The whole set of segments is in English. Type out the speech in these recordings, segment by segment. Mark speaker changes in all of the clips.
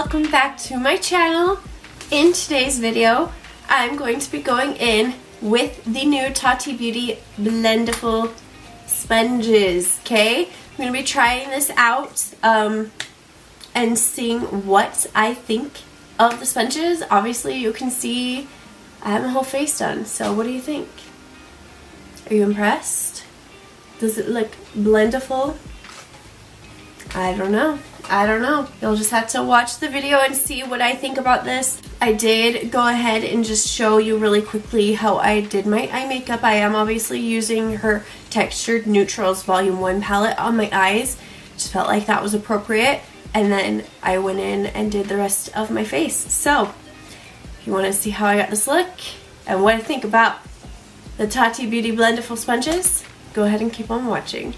Speaker 1: welcome back to my channel. In today's video, I'm going to be going in with the new Tati Beauty Blendiful sponges, okay? I'm going to be trying this out and seeing what I think of the sponges. Obviously, you can see I have my whole face done, so what do you think? Are you impressed? Does it look blendiful? I don't know. You'll just have to watch the video and see what I think about this. I did go ahead and just show you really quickly how I did my eye makeup. I am obviously using her Textured Neutrals Volume 1 palette on my eyes. Just felt like that was appropriate. And then I went in and did the rest of my face. So, if you want to see how I got this look and what I think about the Tati Beauty Blendiful sponges, go ahead and keep on watching.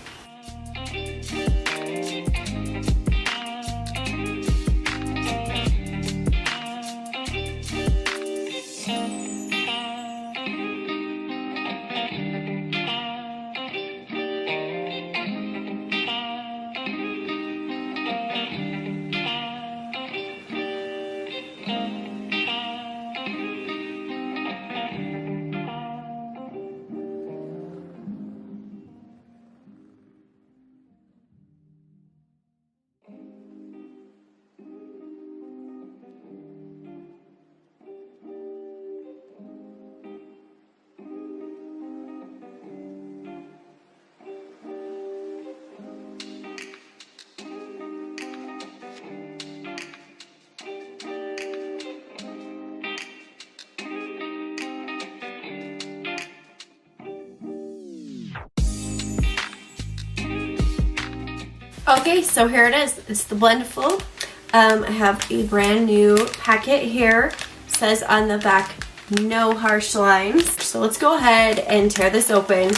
Speaker 1: Okay, so here it is. It's the Blendiful. I have a brand new packet here. It says on the back, no harsh lines. So let's go ahead and tear this open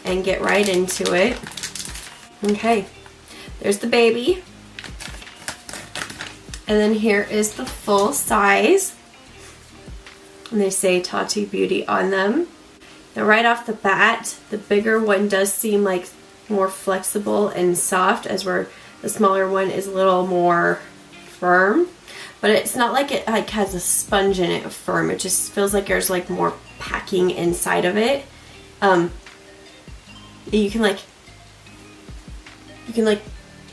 Speaker 1: and get right into it. Okay, there's the baby. And then here is the full size. And they say Tati Beauty on them. Now right off the bat, the bigger one does seem like more flexible and soft, as where the smaller one is a little more firm, but it's not like it like has a sponge in it firm. It just feels like there's like more packing inside of it. You can like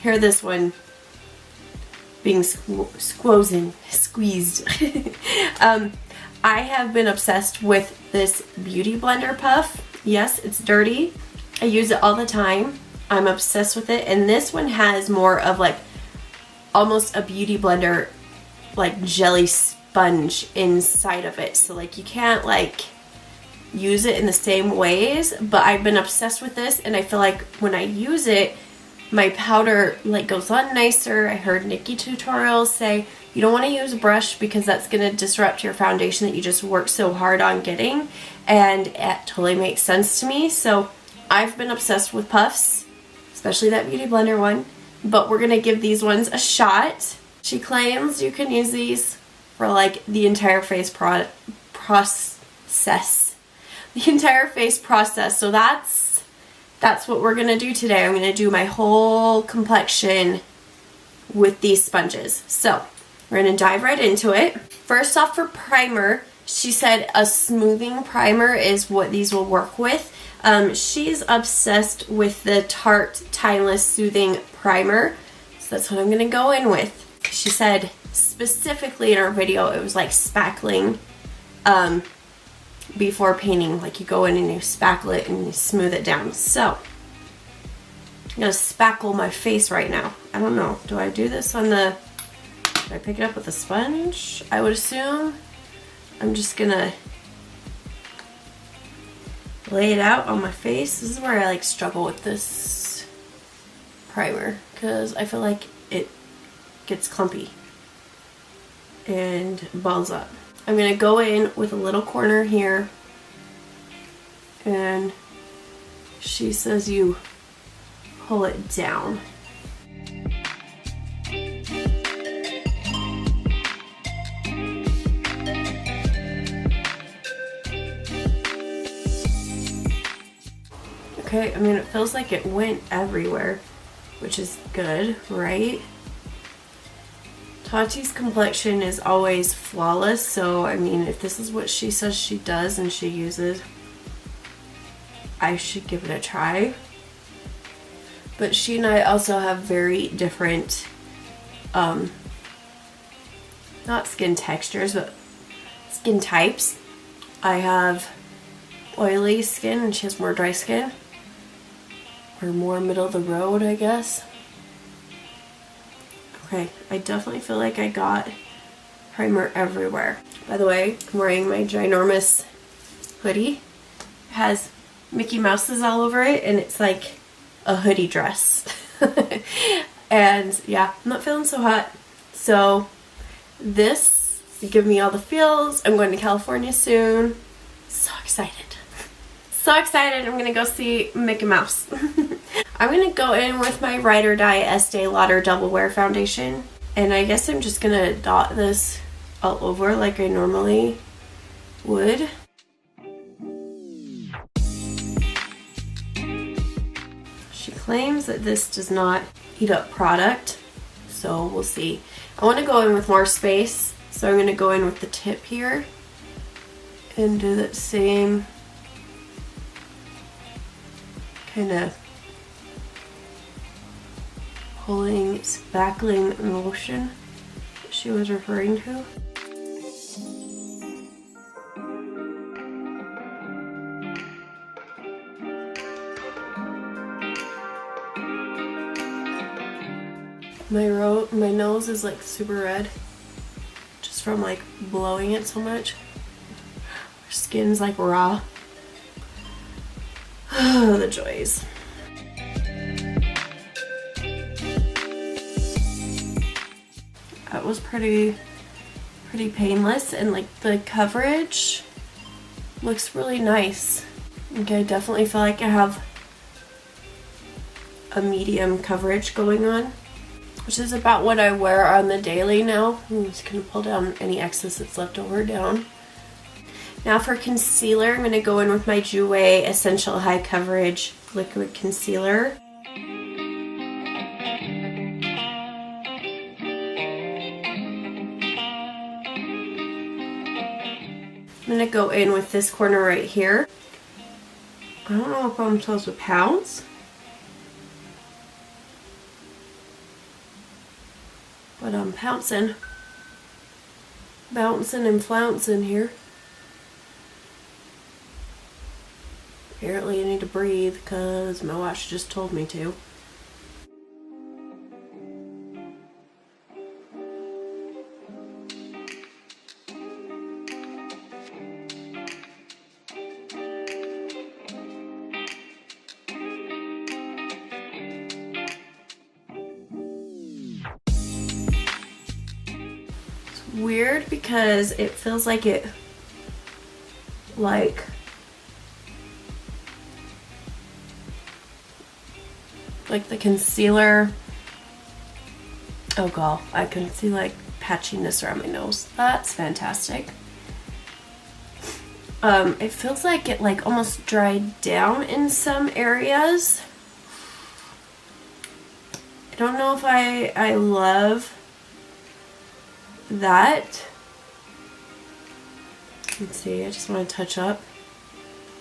Speaker 1: hear this one being squeezed. I have been obsessed with this beauty blender puff. Yes, it's dirty. I use it all the time. I'm obsessed with it. And this one has more of like almost a beauty blender like jelly sponge inside of it. So like you can't like use it in the same ways, but I've been obsessed with this, and I feel like when I use it, my powder like goes on nicer. I heard Nikki tutorials say you don't want to use a brush because that's going to disrupt your foundation that you just worked so hard on getting, and it totally makes sense to me. So I've been obsessed with puffs, especially that Beauty Blender one, but we're going to give these ones a shot. She claims you can use these for like the entire face process. The entire face process. So that's what we're going to do today. I'm going to do my whole complexion with these sponges. So we're going to dive right into it. First off, for primer, she said a smoothing primer is what these will work with. She's obsessed with the Tarte Timeless Soothing Primer, so that's what I'm going to go in with. She said specifically in our video it was like spackling before painting, like you go in and you spackle it and you smooth it down. So I'm going to spackle my face right now. I don't know, do I do this on the, do I pick it up with a sponge? I would assume. I'm just going to lay it out on my face. This is where I like struggle with this primer because I feel like it gets clumpy and balls up. I'm going to go in with a little corner here, and she says you pull it down. Okay, I mean, it feels like it went everywhere, which is good, right? Tati's complexion is always flawless, so I mean, if this is what she says she does and she uses, I should give it a try. But she and I also have very different, not skin textures, but skin types. I have oily skin and she has more dry skin. Or more middle of the road, I guess. Okay, I definitely feel like I got primer everywhere. By the way, I'm wearing my ginormous hoodie. It has Mickey Mouses all over it, and it's like a hoodie dress. And yeah, I'm not feeling so hot. So this give me all the feels. I'm going to California soon. So excited. So excited. I'm gonna go see Mickey Mouse. I'm gonna go in with my Ride or Die Estee Lauder Double Wear Foundation. And I guess I'm just gonna dot this all over like I normally would. She claims that this does not eat up product, so we'll see. I want to go in with more space, so I'm going to go in with the tip here and do that same kind of pulling, spackling motion that she was referring to. My nose is like super red just from like blowing it so much. Her skin's like raw. Oh, the joys. That was pretty painless, and like the coverage looks really nice. Okay, I definitely feel like I have a medium coverage going on, which is about what I wear on the daily now. I'm just gonna pull down any excess that's left over down. Now for concealer, I'm gonna go in with my Jouer Essential High Coverage Liquid Concealer. I'm gonna go in with this corner right here. I don't know if I'm supposed to pounce, but I'm pouncing. Bouncing and flouncing here. Apparently I need to breathe because my watch just told me to. Weird because it feels like it like the concealer. Oh god, I can see like patchiness around my nose. That's fantastic. It feels like it like almost dried down in some areas. I don't know if I love that. Let's see, I just want to touch up.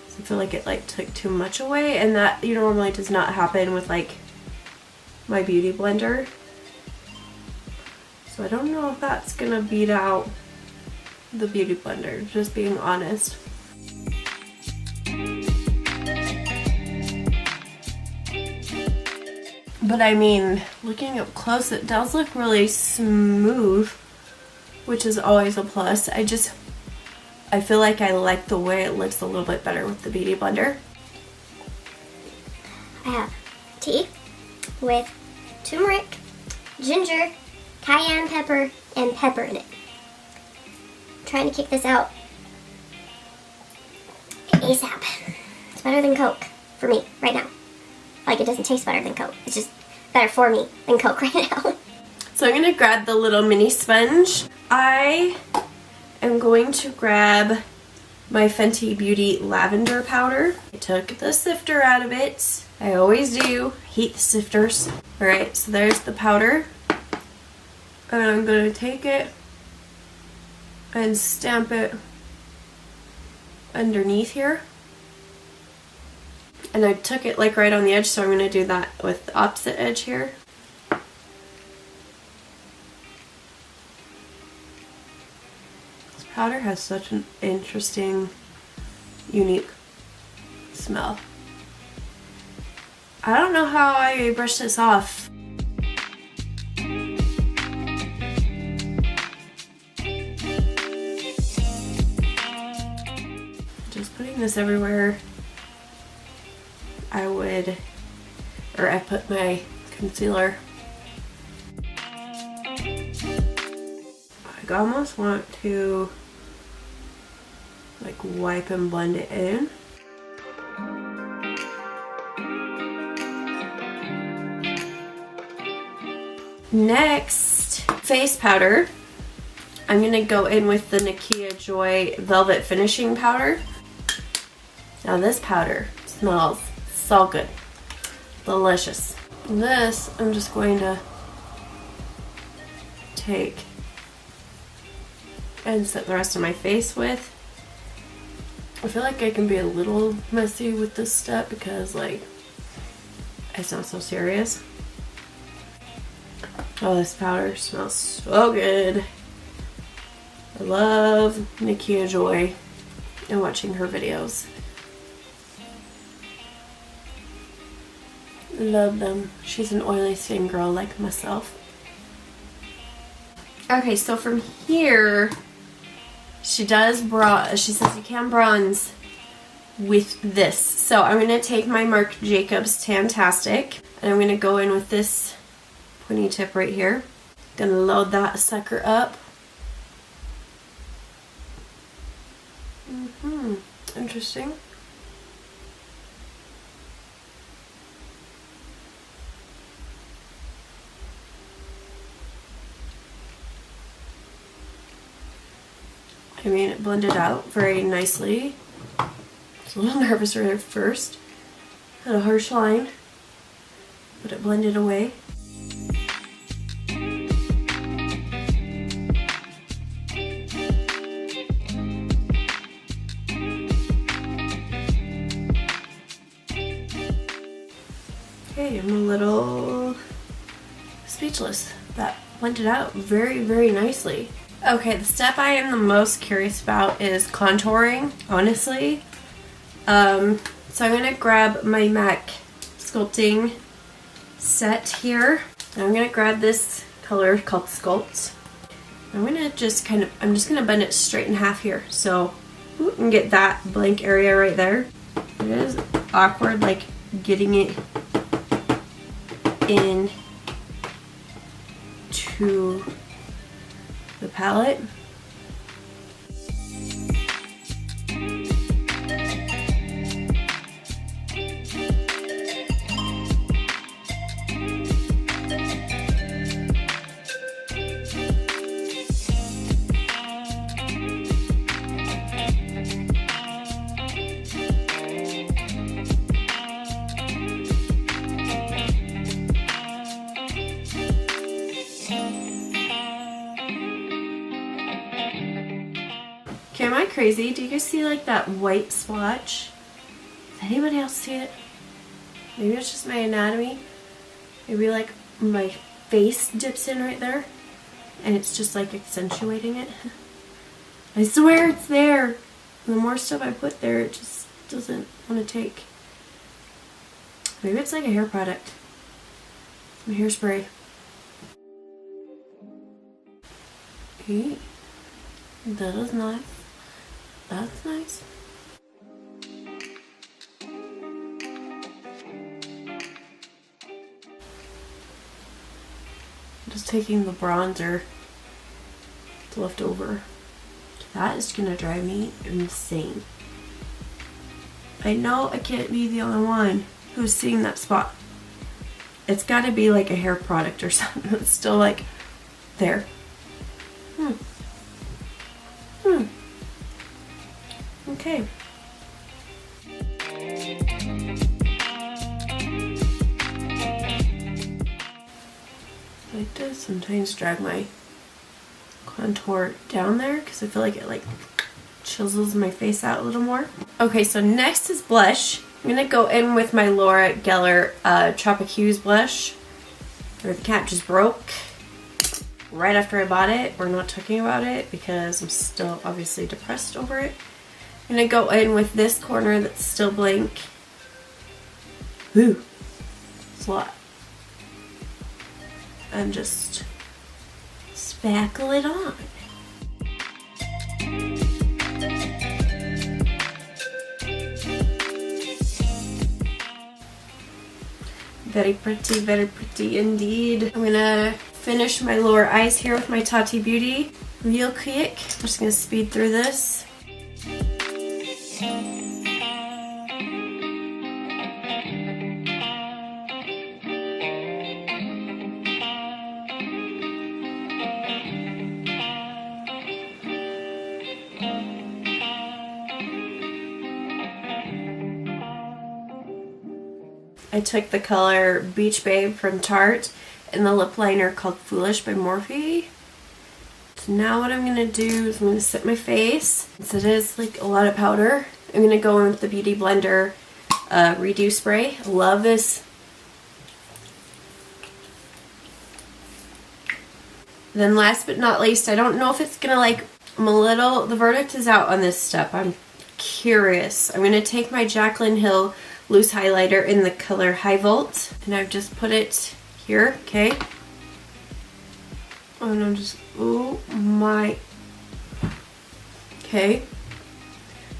Speaker 1: So I feel like it like took too much away, and that normally does not happen with like my beauty blender. So I don't know if that's gonna beat out the beauty blender, just being honest. But I mean, looking up close, it does look really smooth, which is always a plus. I feel like I like the way it looks a little bit better with the beauty blender.
Speaker 2: I have tea with turmeric, ginger, cayenne pepper, and pepper in it. I'm trying to kick this out ASAP. It's better than Coke for me right now. Like, it doesn't taste better than Coke. It's just better for me than Coke right now.
Speaker 1: So I'm going to grab the little mini sponge. I am going to grab my Fenty Beauty lavender powder. I took the sifter out of it. I always do. Hate the sifters. Alright, so there's the powder. And I'm going to take it and stamp it underneath here. And I took it like right on the edge, so I'm going to do that with the opposite edge here. This powder has such an interesting, unique smell. I don't know how I brush this off. Just putting this everywhere I would, or I put my concealer. I almost want to like wipe and blend it in. Next, face powder. I'm gonna go in with the Nakia Joy Velvet Finishing Powder. Now this powder smells so good. Delicious. This I'm just going to take and set the rest of my face with. I feel like I can be a little messy with this step because like it's not so serious. Oh, this powder smells so good. I love Nakia Joy and watching her videos. Love them. She's an oily skin girl like myself. Okay, so from here, she says you can bronze with this. So I'm going to take my Marc Jacobs Tantastic and I'm going to go in with this pointy tip right here. Gonna load that sucker up. Interesting. I mean, it blended out very nicely. I was a little nervous right at first. Had a harsh line, but it blended away. Okay, I'm a little speechless. That blended out very, very nicely. Okay, the step I am the most curious about is contouring, honestly. So I'm going to grab my MAC sculpting set here. I'm going to grab this color called Sculpt. I'm going to just I'm just going to bend it straight in half here. So you can get that blank area right there. It is awkward, like getting it in to the palette. Okay, am I crazy? Do you guys see like that white splotch? Does anybody else see it? Maybe it's just my anatomy. Maybe like my face dips in right there and it's just like accentuating it. I swear it's there. The more stuff I put there, it just doesn't want to take. Maybe it's like a hair product. Some hairspray. Okay. That is nice. That's nice. I'm just taking the bronzer that's left over. That is gonna drive me insane. I know I can't be the only one who's seeing that spot. It's gotta be like a hair product or something that's still like there. Okay. I like to sometimes drag my contour down there because I feel like it like chisels my face out a little more. Okay, so next is blush. I'm gonna go in with my Laura Geller Tropic Hues blush. Or the cap just broke right after I bought it. We're not talking about it because I'm still obviously depressed over it. I'm gonna go in with this corner that's still blank. Ooh, it's a lot. And just spackle it on. Very pretty indeed. I'm gonna finish my lower eyes here with my Tati Beauty real quick. I'm just gonna speed through this. I took the color Beach Babe from Tarte and the lip liner called Foolish by Morphe. So now what I'm going to do is I'm going to set my face. Since it is like a lot of powder, I'm going to go in with the Beauty Blender Redo Spray. I love this. Then last but not least, I don't know if it's going to like, the verdict is out on this step. I'm curious. I'm going to take my Jaclyn Hill loose highlighter in the color High Volt, and I've just put it here, okay? And I'm just, oh my, okay.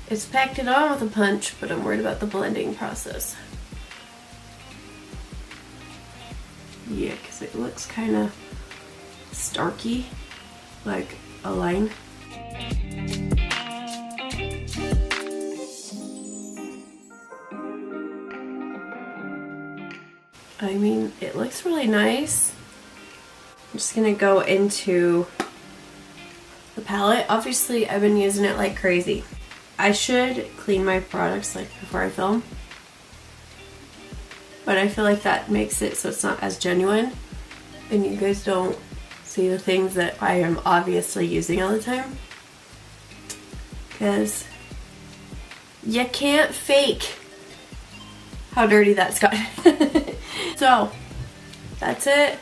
Speaker 1: It's packed it on with a punch, but I'm worried about the blending process. Yeah, because it looks kind of starky, like a line. I mean, it looks really nice. I'm just gonna go into the palette. Obviously, I've been using it like crazy. I should clean my products like before I film, but I feel like that makes it so it's not as genuine and you guys don't see the things that I am obviously using all the time, because you can't fake how dirty that's gotten. So that's it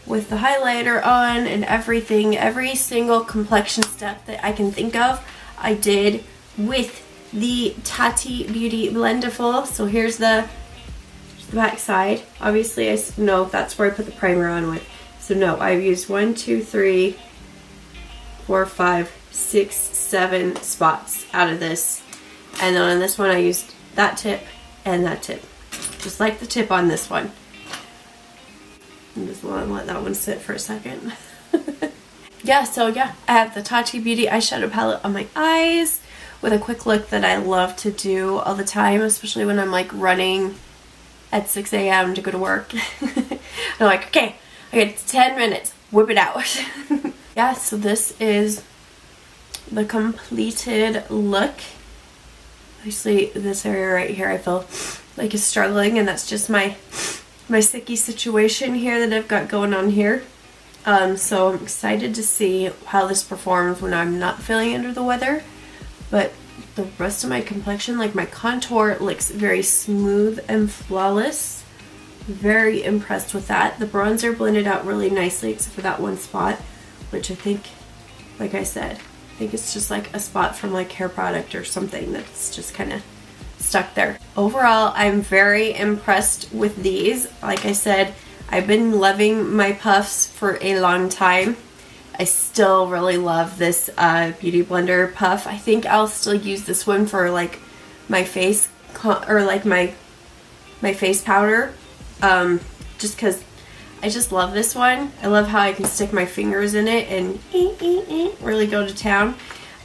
Speaker 1: with the highlighter on and everything. Every single complexion step that I can think of I did with the Tati Beauty Blendiful. So here's the back side. Obviously I know that's where I put the primer on with. So no, I've used 1, 2, 3, 4, 5, 6, 7 spots out of this. And then on this one I used that tip and that tip. Just like the tip on this one. I'm just want to let that one sit for a second. Yeah, so yeah, I have the Tati Beauty eyeshadow palette on my eyes with a quick look that I love to do all the time, especially when I'm like running at 6 a.m. to go to work. I'm like, okay, I got 10 minutes, whip it out. Yeah, so this is the completed look. Obviously this area right here I feel like is struggling, and that's just my sicky situation here that I've got going on here. So I'm excited to see how this performs when I'm not feeling under the weather. But the rest of my complexion, like my contour, looks very smooth and flawless. Very impressed with that. The bronzer blended out really nicely except for that one spot, which I think, like I said, I think it's just like a spot from like hair product or something that's just kind of stuck there. Overall, I'm very impressed with these. Like I said, I've been loving my puffs for a long time. I still really love this Beauty Blender puff. I think I'll still use this one for like my face or like my face powder, just because I just love this one. I love how I can stick my fingers in it and really go to town.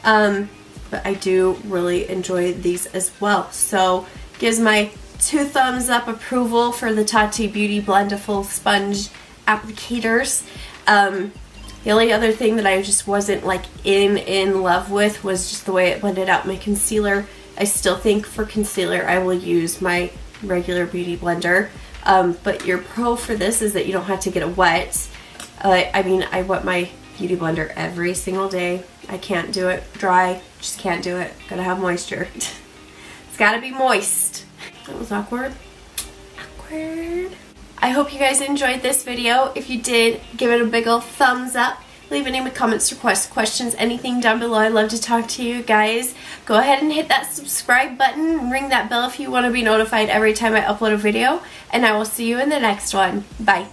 Speaker 1: But I do really enjoy these as well. So gives my 2 thumbs up approval for the Tati Beauty Blendiful sponge applicators. The only other thing that I just wasn't like in love with was just the way it blended out my concealer. I still think for concealer I will use my regular Beauty Blender. But your pro for this is that you don't have to get it wet. I mean, I wet my Beauty blender every single day. I can't do it dry, just can't do it. Gotta have moisture. It's gotta be moist. That was awkward. Awkward. I hope you guys enjoyed this video. If you did, give it a big ol' thumbs up. Leave any comments, requests, questions, anything down below. I'd love to talk to you guys. Go ahead and hit that subscribe button and ring that bell if you want to be notified every time I upload a video. And I will see you in the next one. Bye.